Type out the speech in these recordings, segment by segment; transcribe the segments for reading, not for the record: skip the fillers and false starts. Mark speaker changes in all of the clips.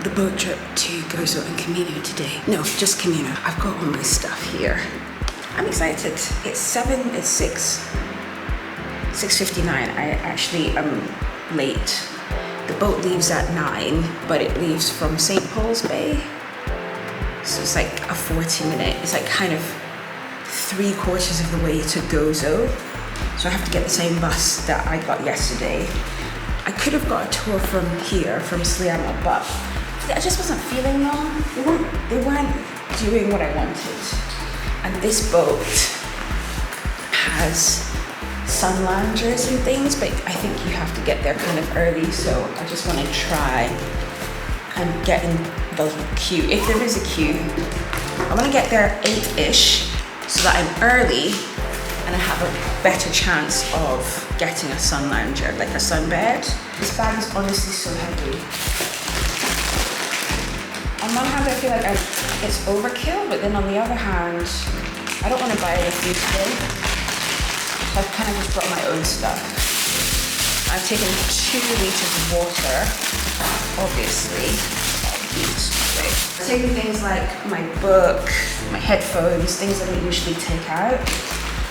Speaker 1: the boat trip to Gozo and Comino today. No, just Comino. I've got all my stuff here. I'm excited. It's 6:59. I actually am late. The boat leaves at 9, but it leaves from St. Paul's Bay. So it's like a 40-minute, it's like kind of 3/4 of the way to Gozo. So I have to get the same bus that I got yesterday. I could have got a tour from here, from Sliema, but I just wasn't feeling them. They weren't doing what I wanted. And this boat has sun loungers and things, but I think you have to get there kind of early, so I just want to try and get in the queue. If there is a queue, I want to get there 8-ish so that I'm early and I have a better chance of getting a sun lounger, like a sunbed. This bag is honestly so heavy. On one hand, I feel like it's overkill, but then on the other hand, I don't want to buy anything today. So I've kind of just brought my own stuff. I've taken 2 liters of water, obviously. I've taken things like my book, my headphones, things I don't usually take out.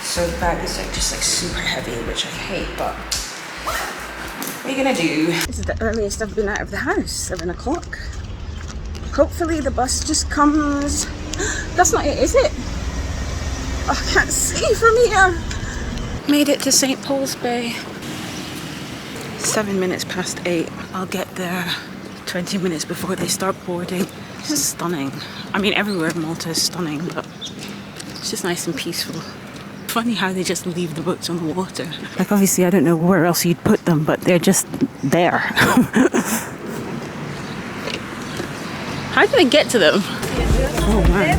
Speaker 1: So the bag is just super heavy, which I hate, but what are you gonna do? This is the earliest I've been out of the house, 7 o'clock. Hopefully the bus just comes. That's not it, is it? Oh, I can't see from here. Made it to St. Paul's Bay. 7 minutes past 8. I'll get there 20 minutes before they start boarding. This is stunning. I mean, everywhere in Malta is stunning, but it's just nice and peaceful. Funny how they just leave the boats on the water. Like, obviously I don't know where else you'd put them, but they're just there. How do they get to them? Oh man.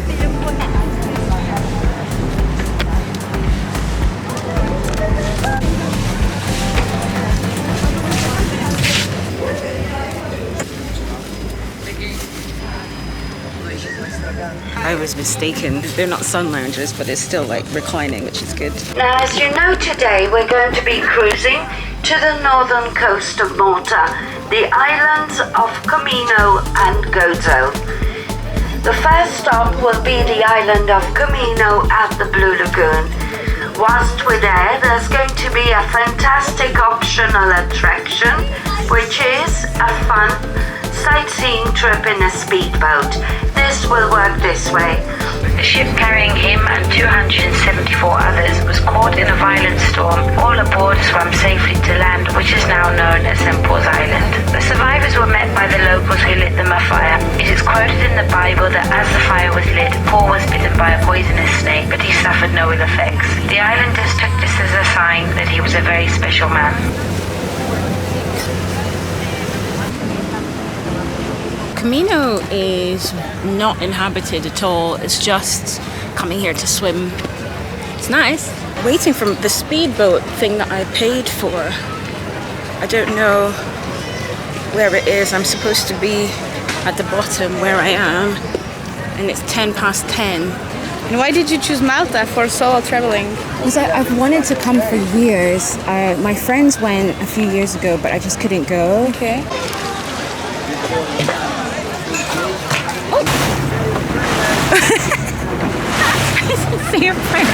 Speaker 1: I was mistaken. They're not sun loungers, but it's still like reclining, which is good.
Speaker 2: Now, as you know, today we're going to be cruising to the northern coast of Malta, the islands of Comino and Gozo. The first stop will be the island of Comino at the Blue Lagoon. Whilst we're there, there's going to be a fantastic optional attraction, which is a fun sightseeing trip in a speedboat. This will work this way.
Speaker 3: The ship carrying him and 274 others was caught in a violent storm. All aboard swam safely to land, which is now known as St. Paul's Island. The survivors were met by the locals who lit them a fire. It is quoted in the Bible that as the fire was lit, Paul was bitten by a poisonous snake, but he suffered no ill effects. The islanders took this as a sign that he was a very special man.
Speaker 1: Comino is not inhabited at all. It's just coming here to swim. It's nice. Waiting for the speedboat thing that I paid for. I don't know where it is. I'm supposed to be at the bottom where I am, and it's 10 past 10.
Speaker 4: And why did you choose Malta for solo traveling?
Speaker 1: Because I've wanted to come for years. My friends went a few years ago, but I just couldn't go.
Speaker 4: Okay.
Speaker 1: See your friends.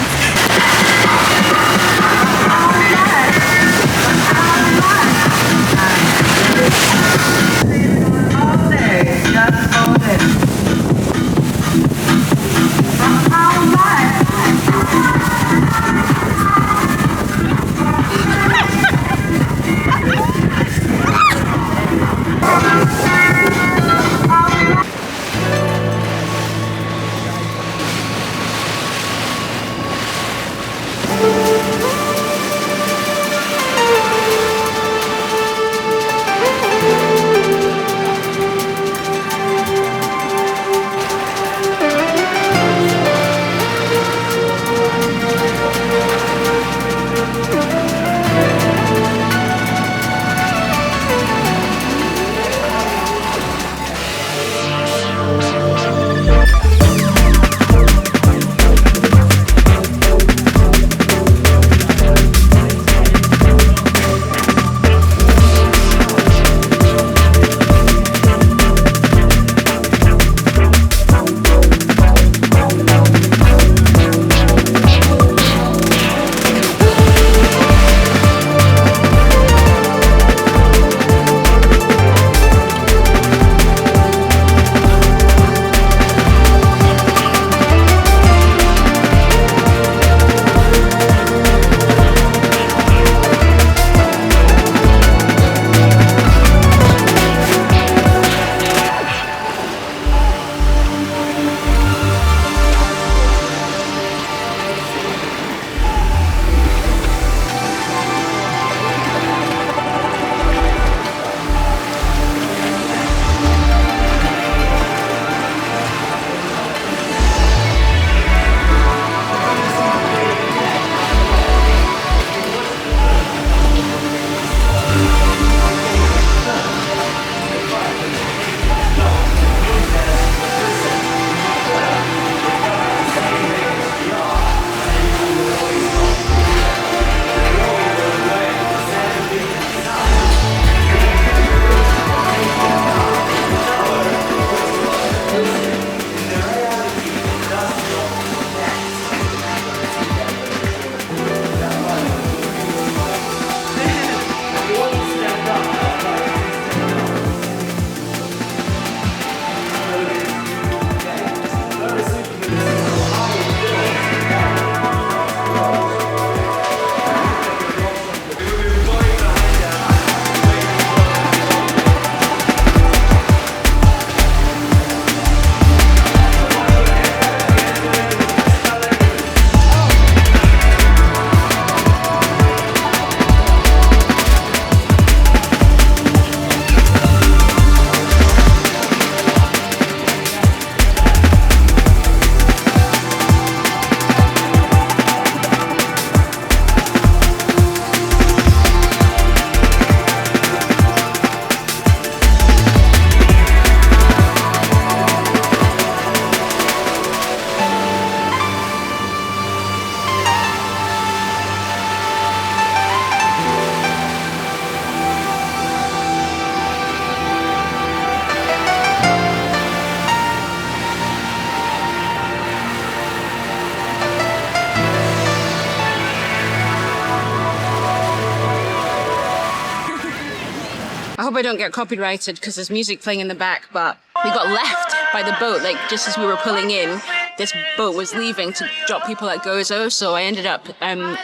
Speaker 1: hope I don't get copyrighted because there's music playing in the back, but we got left by the boat, like just as we were pulling in. This boat was leaving to drop people at Gozo, so I ended up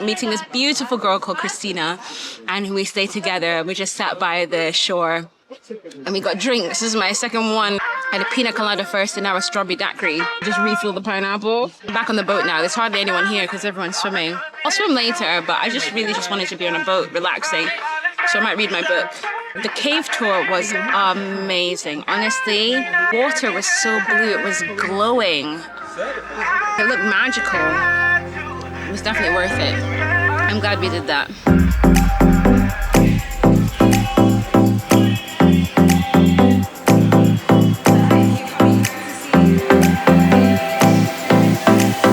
Speaker 1: meeting this beautiful girl called Christina, and we stayed together. We just sat by the shore and we got drinks. This is my second one. I had a pina colada first and now a strawberry daiquiri. Just refill the pineapple. Back on the boat now. There's hardly anyone here because everyone's swimming. I'll swim later, but I just really wanted to be on a boat relaxing, so I might read my book. The cave tour was amazing. Honestly, water was so blue, it was glowing. It looked magical. It was definitely worth it. I'm glad we did that.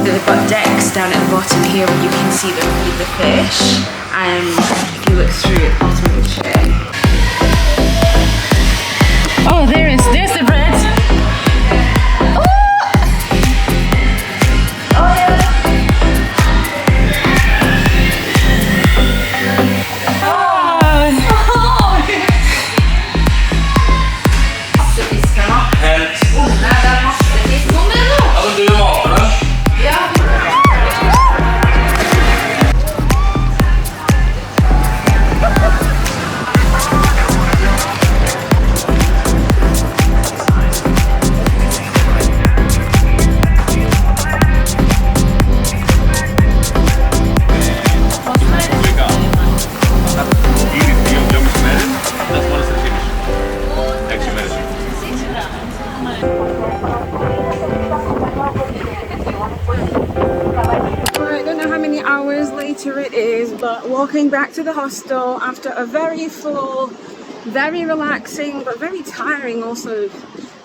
Speaker 1: They've got decks down at the bottom here where you can see the fish. If you look through it, bottom of the chair. Oh, there's the bread. It is, but walking back to the hostel after a very full, very relaxing, but very tiring also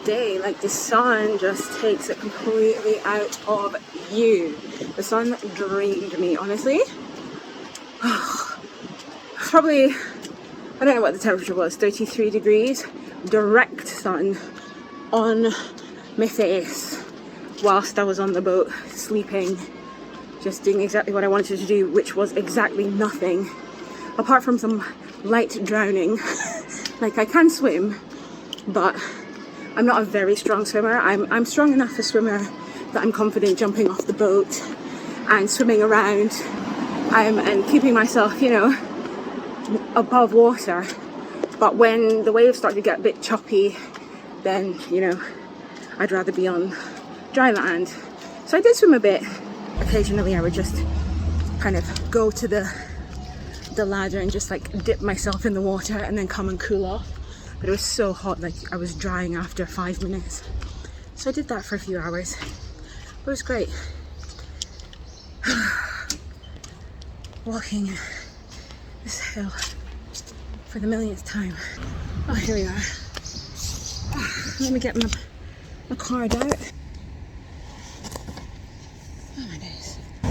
Speaker 1: day. Like the sun just takes it completely out of you. The sun drained me, honestly. Probably, I don't know what the temperature was, 33 degrees, direct sun on my face whilst I was on the boat sleeping. Just doing exactly what I wanted to do, which was exactly nothing, apart from some light drowning. Like I can swim, but I'm not a very strong swimmer. I'm strong enough a swimmer that I'm confident jumping off the boat and swimming around and keeping myself, you know, above water. But when the waves start to get a bit choppy, then, you know, I'd rather be on dry land. So I did swim a bit. Occasionally I would just kind of go to the ladder and just like dip myself in the water and then come and cool off. But it was so hot, like I was drying after 5 minutes. So I did that for a few hours. It was great. Walking this hill for the millionth time. Oh, here we are. Oh, let me get my card out.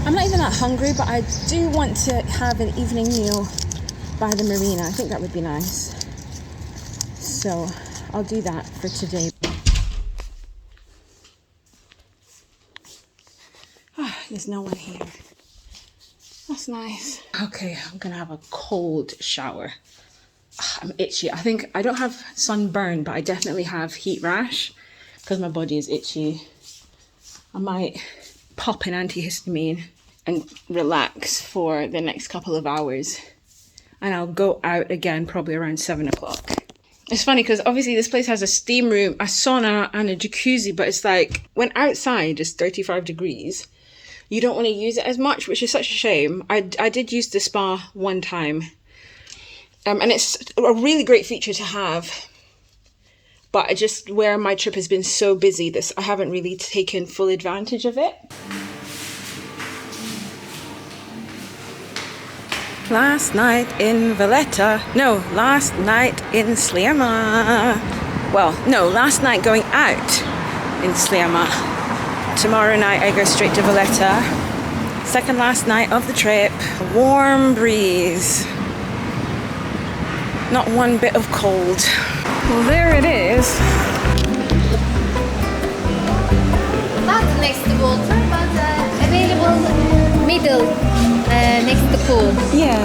Speaker 1: I'm not even that hungry, but I do want to have an evening meal by the marina. I think that would be nice. So I'll do that for today. Oh, there's no one here. That's nice. Okay, I'm gonna have a cold shower. I'm itchy. I think I don't have sunburn, but I definitely have heat rash because my body is itchy. I might pop an antihistamine and relax for the next couple of hours, and I'll go out again probably around 7 o'clock. It's funny because obviously this place has a steam room, a sauna and a jacuzzi, but it's like when outside is 35 degrees you don't want to use it as much, which is such a shame. I did use the spa one time, and it's a really great feature to have, but I just, where my trip has been so busy, I haven't really taken full advantage of it. Last night in Valletta. No, last night in Sliema. Well, no, last night going out in Sliema. Tomorrow night I go straight to Valletta. Second last night of the trip. Warm breeze. Not one bit of cold. Well, there it is.
Speaker 5: Not next to water, but available middle. Next to pool.
Speaker 1: Yeah.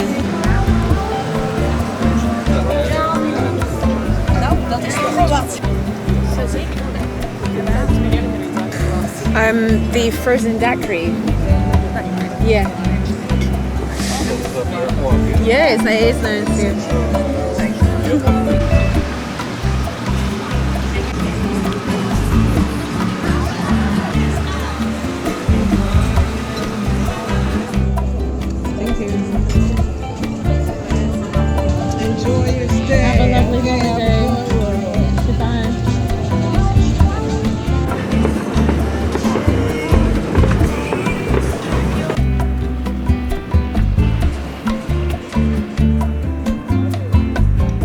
Speaker 4: The frozen daiquiri. Yeah. Yeah, it's nice. Thank you.
Speaker 6: Enjoy your stay.
Speaker 4: Have a lovely holiday. Goodbye.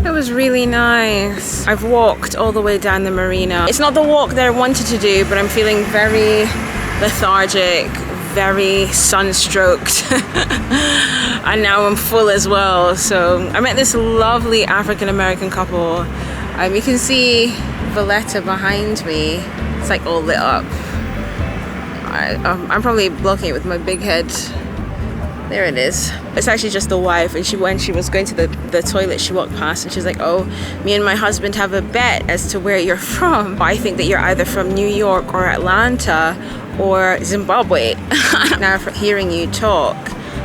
Speaker 4: It was really nice. I've walked all the way down the marina. It's not the walk that I wanted to do, but I'm feeling very lethargic, very sunstroked. And now I'm full as well. So I met this lovely African-American couple. You can see Valletta behind me. It's like all lit up. I'm probably blocking it with my big head. There it is. It's actually just the wife, and when she was going to the toilet, she walked past and she's like, oh, me and my husband have a bet as to where you're from. I think that you're either from New York or Atlanta or Zimbabwe. Now from hearing you talk,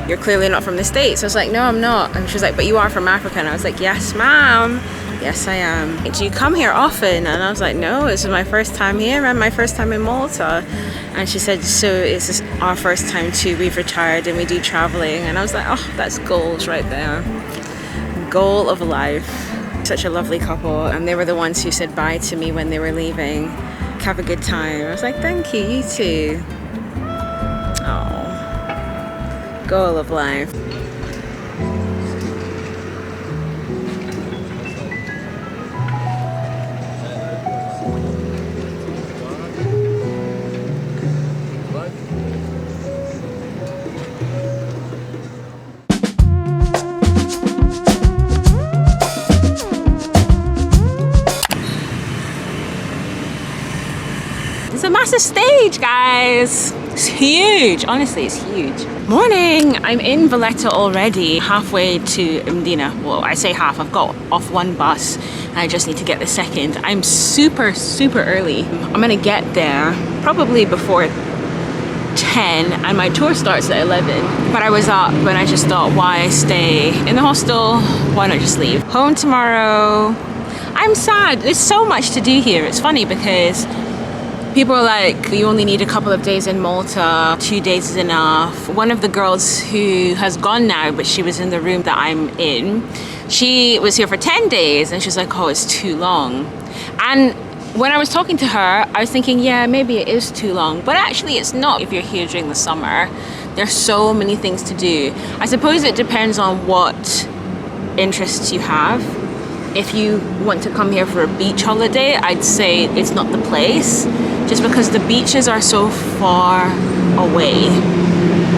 Speaker 4: you're clearly not from the States. I was like, no, I'm not. And she was like, but you are from Africa. And I was like, yes, ma'am. Yes, I am. Do you come here often? And I was like, no, this is my first time here and my first time in Malta. And she said, so it's this our first time too. We've retired and we do traveling. And I was like, oh, that's goals right there. Goal of life. Such a lovely couple. And they were the ones who said bye to me when they were leaving. Have a good time. I was like, thank you, you too. Oh, goal of life. It's a massive stage, guys. It's huge. Honestly, it's huge. Morning. I'm in Valletta already, halfway to Mdina. Well, I say half. I've got off one bus and I just need to get the second. I'm super early. I'm gonna get there probably before 10 and my tour starts at 11. But I was up and I just thought, why stay in the hostel? Why not just leave? Home tomorrow. I'm sad. There's so much to do here. It's funny because people are like, you only need a couple of days in Malta, 2 days is enough. One of the girls who has gone now, but she was in the room that I'm in, she was here for 10 days and she's like, oh, it's too long. And when I was talking to her, I was thinking, yeah, maybe it is too long, but actually it's not. If you're here during the summer, there's so many things to do. I suppose it depends on what interests you have. If you want to come here for a beach holiday, I'd say it's not the place, just because the beaches are so far away,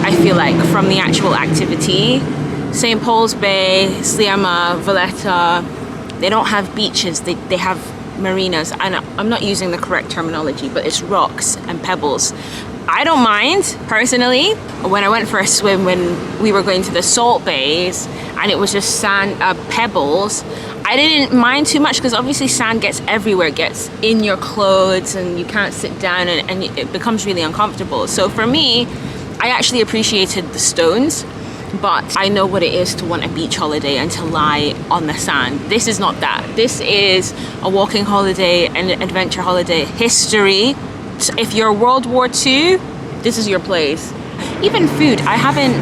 Speaker 4: I feel like, from the actual activity. St. Paul's Bay, Sliema, Valletta, they don't have beaches, they have marinas, and I'm not using the correct terminology, but it's rocks and pebbles. I don't mind, personally. When I went for a swim when we were going to the salt bays and it was just sand, pebbles, I didn't mind too much because obviously sand gets everywhere, it gets in your clothes and you can't sit down and it becomes really uncomfortable. So for me, I actually appreciated the stones, but I know what it is to want a beach holiday and to lie on the sand. This is not that. This is a walking holiday, an adventure holiday, history. If you're World War II, this is your place. Even food, I haven't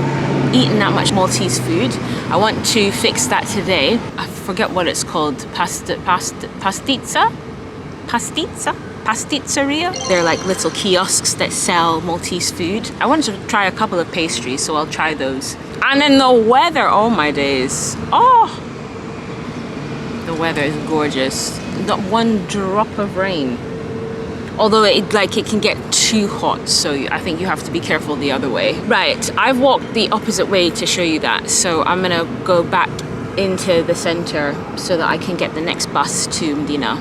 Speaker 4: eaten that much Maltese food. I want to fix that today. I forget what it's called. Pasticceria. They're like little kiosks that sell Maltese food. I wanted to try a couple of pastries, so I'll try those. And then the weather, oh my days. Oh, the weather is gorgeous. Not one drop of rain. Although it can get too hot, so I think you have to be careful the other way. Right, I've walked the opposite way to show you that, so I'm gonna go back into the center so that I can get the next bus to Mdina.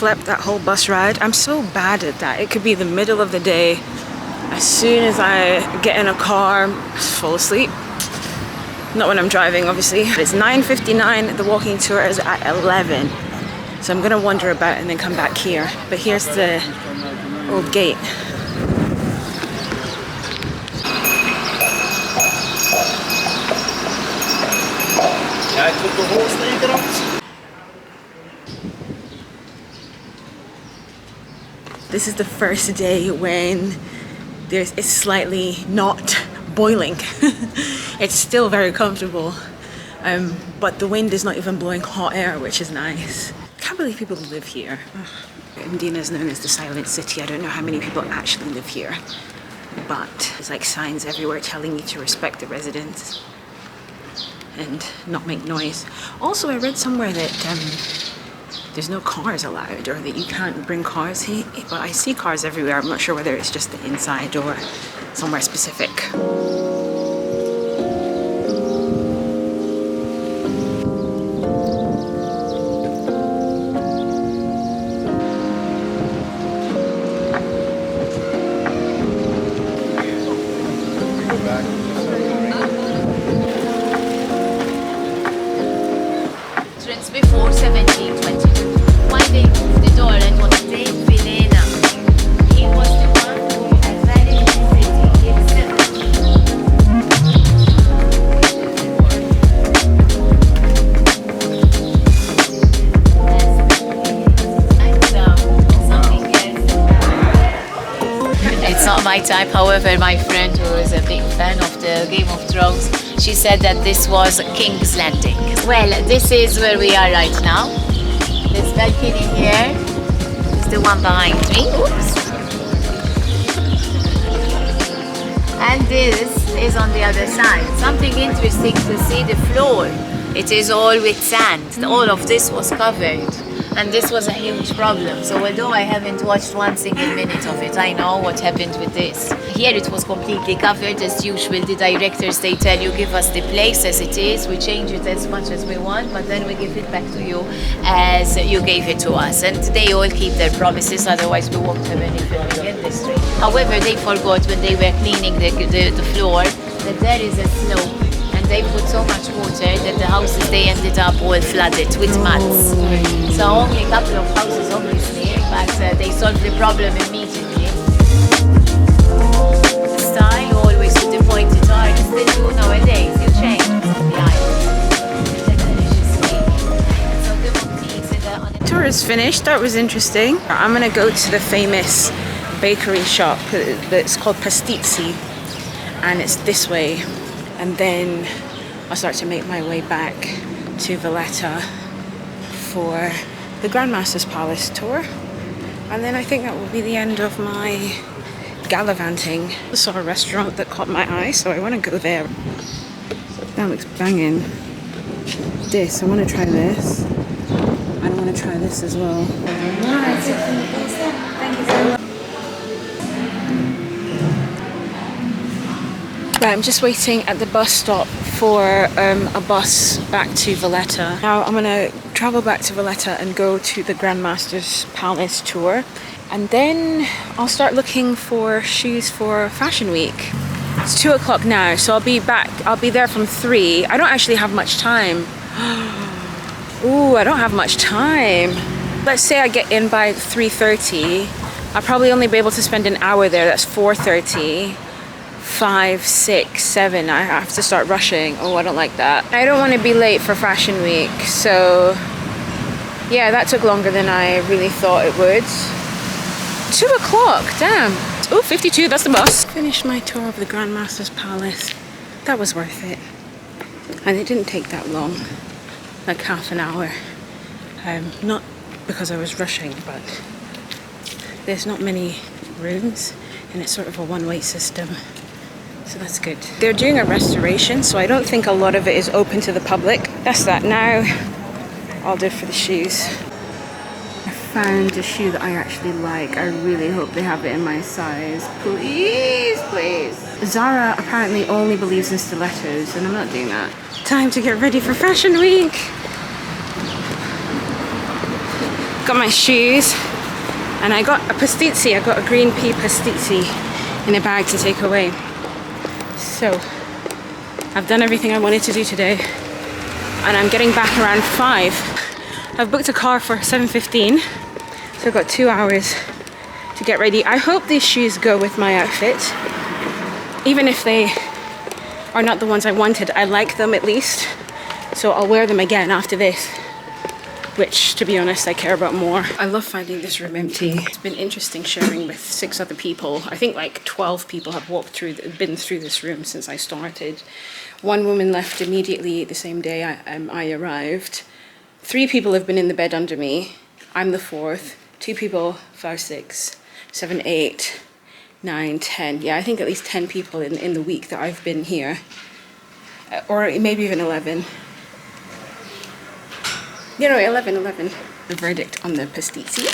Speaker 4: slept that whole bus ride. I'm so bad at that. It could be the middle of the day. As soon as I get in a car, I fall asleep. Not when I'm driving, obviously. It's 9:59, the walking tour is at 11. So I'm gonna wander about and then come back here. But here's the old gate.
Speaker 7: Ja, ik heb de holsteker af.
Speaker 4: This is the first day when it's slightly not boiling. It's still very comfortable, but the wind is not even blowing hot air, which is nice. I can't believe people live here. Mdina is known as the silent city. I don't know how many people actually live here, but there's like signs everywhere telling you to respect the residents and not make noise. Also, I read somewhere that there's no cars allowed, or that you can't bring cars here, but I see cars everywhere. I'm not sure whether it's just the inside or somewhere specific.
Speaker 5: It's before 1722. Why they moved the door and was named Mdina. He was the one who had managed the city himself. It's not my type, however, my friend who is a big fan of the Game of Thrones, she said that this was King's Landing. Well, this is where we are right now. This balcony here is the one behind me. Oops. And this is on the other side. Something interesting to see, the floor. It is all with sand. All of this was covered. And this was a huge problem. So although I haven't watched one single minute of it, I know what happened with this. Here it was completely covered as usual. The directors, they tell you, give us the place as it is. We change it as much as we want, but then we give it back to you as you gave it to us. And they all keep their promises, otherwise we won't have any filming industry. However, they forgot when they were cleaning the floor that there is a slope. And they put so much water that the houses, they ended up all flooded with muds. So only a couple of houses obviously, but they solved the problem immediately. The style always to the pointed art, they do nowadays, you change the island.
Speaker 4: Tour is finished. That was interesting. I'm gonna go to the famous bakery shop that's called Pasticci, and it's this way. And then I'll start to make my way back to Valletta for the GrandMasters Palace tour. And then I think that will be the end of my gallivanting. I saw a restaurant that caught my eye, so I want to go there. That looks banging. This, I want to try this. And I want to try this as well.
Speaker 1: Thank you so much.
Speaker 4: Right, I'm just waiting at the bus stop for a bus back to Valletta. Now I'm gonna travel back to Valletta and go to the GrandMasters Palace tour, and then I'll start looking for shoes for Fashion Week. It's 2 o'clock now, so I'll be there from 3. I don't actually have much time. Ooh, I don't have much time. Let's say I get in by 3:30. I'll probably only be able to spend an hour there. That's 4:30. 5, 6, 7. I have to start rushing. Oh, I don't like that. I don't want to be late for Fashion Week, so yeah, that took longer than I really thought it would. 2 o'clock, damn. Oh, 52, that's the bus. Finished my tour of the GrandMasters Palace. That was worth it. And it didn't take that long, like half an hour. Not because I was rushing, but there's not many rooms and it's sort of a one-way system. So that's good. They're doing a restoration, so I don't think a lot of it is open to the public. That's that. Now I'll do for the shoes. I found a shoe that I actually like. I really hope they have it in my size. Please, please. Zara apparently only believes in stilettos, and I'm not doing that. Time to get ready for Fashion Week. got my shoes, and I got a pasticci. I got a green pea pasticci in a bag to take away. So I've done everything I wanted to do today, and I'm getting back around 5. I've booked a car for 7:15, so I've got 2 hours to get ready. I hope these shoes go with my outfit. Even if they are not the ones I wanted, I like them at least. So I'll wear them again after this, which, to be honest, I care about more. I love finding this room empty. It's been interesting sharing with 6 other people. I think like 12 people have been through this room since I started. One woman left immediately the same day I arrived. 3 people have been in the bed under me. I'm the 4th. 2 people, 5, 6, 7, 8, 9, 10. Yeah, I think at least 10 people in the week that I've been here. Or maybe even 11. You know, 11. The verdict on the pasticci.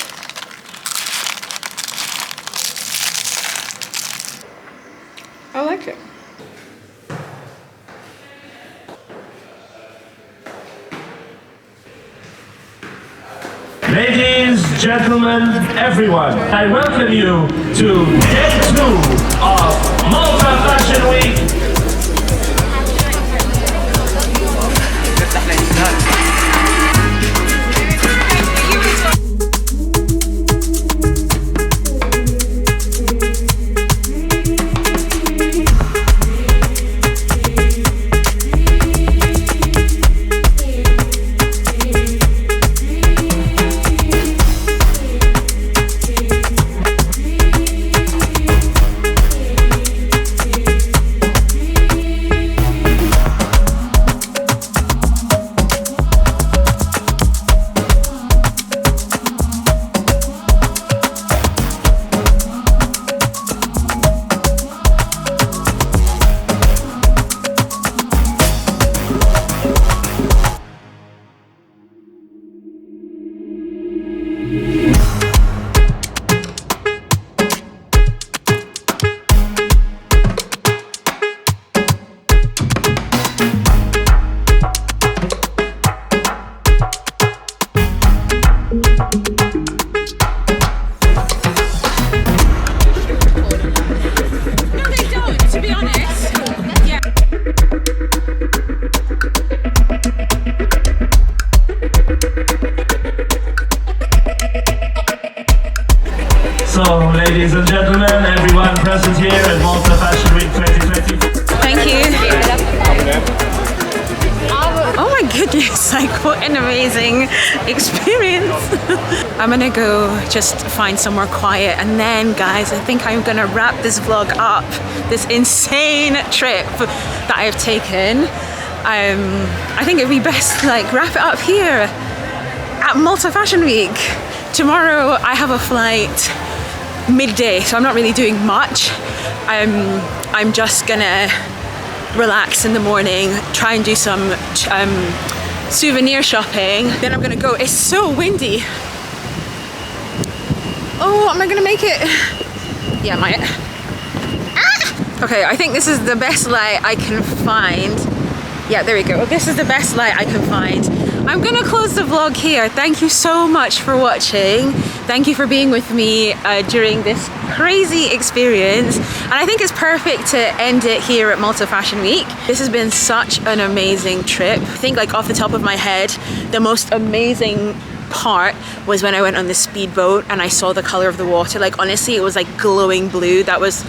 Speaker 4: I like it.
Speaker 8: Ladies, gentlemen, everyone, I welcome you to day 2 of Malta Fashion Week. So, ladies and gentlemen, everyone present here at Malta Fashion Week 2020.
Speaker 4: Thank you. Oh my goodness, like what an amazing experience. I'm gonna go just find somewhere quiet, and then guys, I think I'm gonna wrap this vlog up, this insane trip that I've taken. I think it'd be best to like wrap it up here at Malta Fashion Week. Tomorrow I have a flight midday, so I'm not really doing much. I'm just gonna relax in the morning, try and do some souvenir shopping. Then I'm gonna go. It's so windy. Oh, am I gonna make it? Yeah, I might. Ah! Okay, I think this is the best light I can find. Yeah, there we go. This is the best light I can find. I'm gonna close the vlog here. Thank you so much for watching. Thank you for being with me during this crazy experience. And I think it's perfect to end it here at Malta Fashion Week. This has been such an amazing trip. I think like off the top of my head, the most amazing part was when I went on the speedboat and I saw the color of the water. Like honestly, it was like glowing blue. That was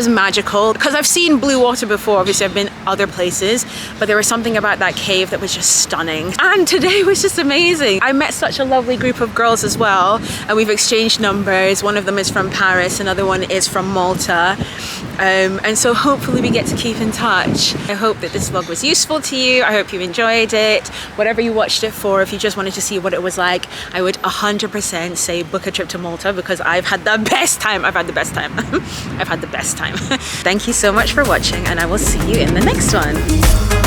Speaker 4: magical. Because I've seen blue water before, obviously I've been other places, but there was something about that cave that was just stunning. And today was just amazing. I met such a lovely group of girls as well, and we've exchanged numbers. One of them is from Paris, another one is from Malta. And so hopefully we get to keep in touch. I hope that this vlog was useful to you. I hope you enjoyed it. Whatever you watched it for, if you just wanted to see what it was like, I would 100% say book a trip to Malta, because I've had the best time. I've had the best time. I've had the best time. Thank you so much for watching, and I will see you in the next one.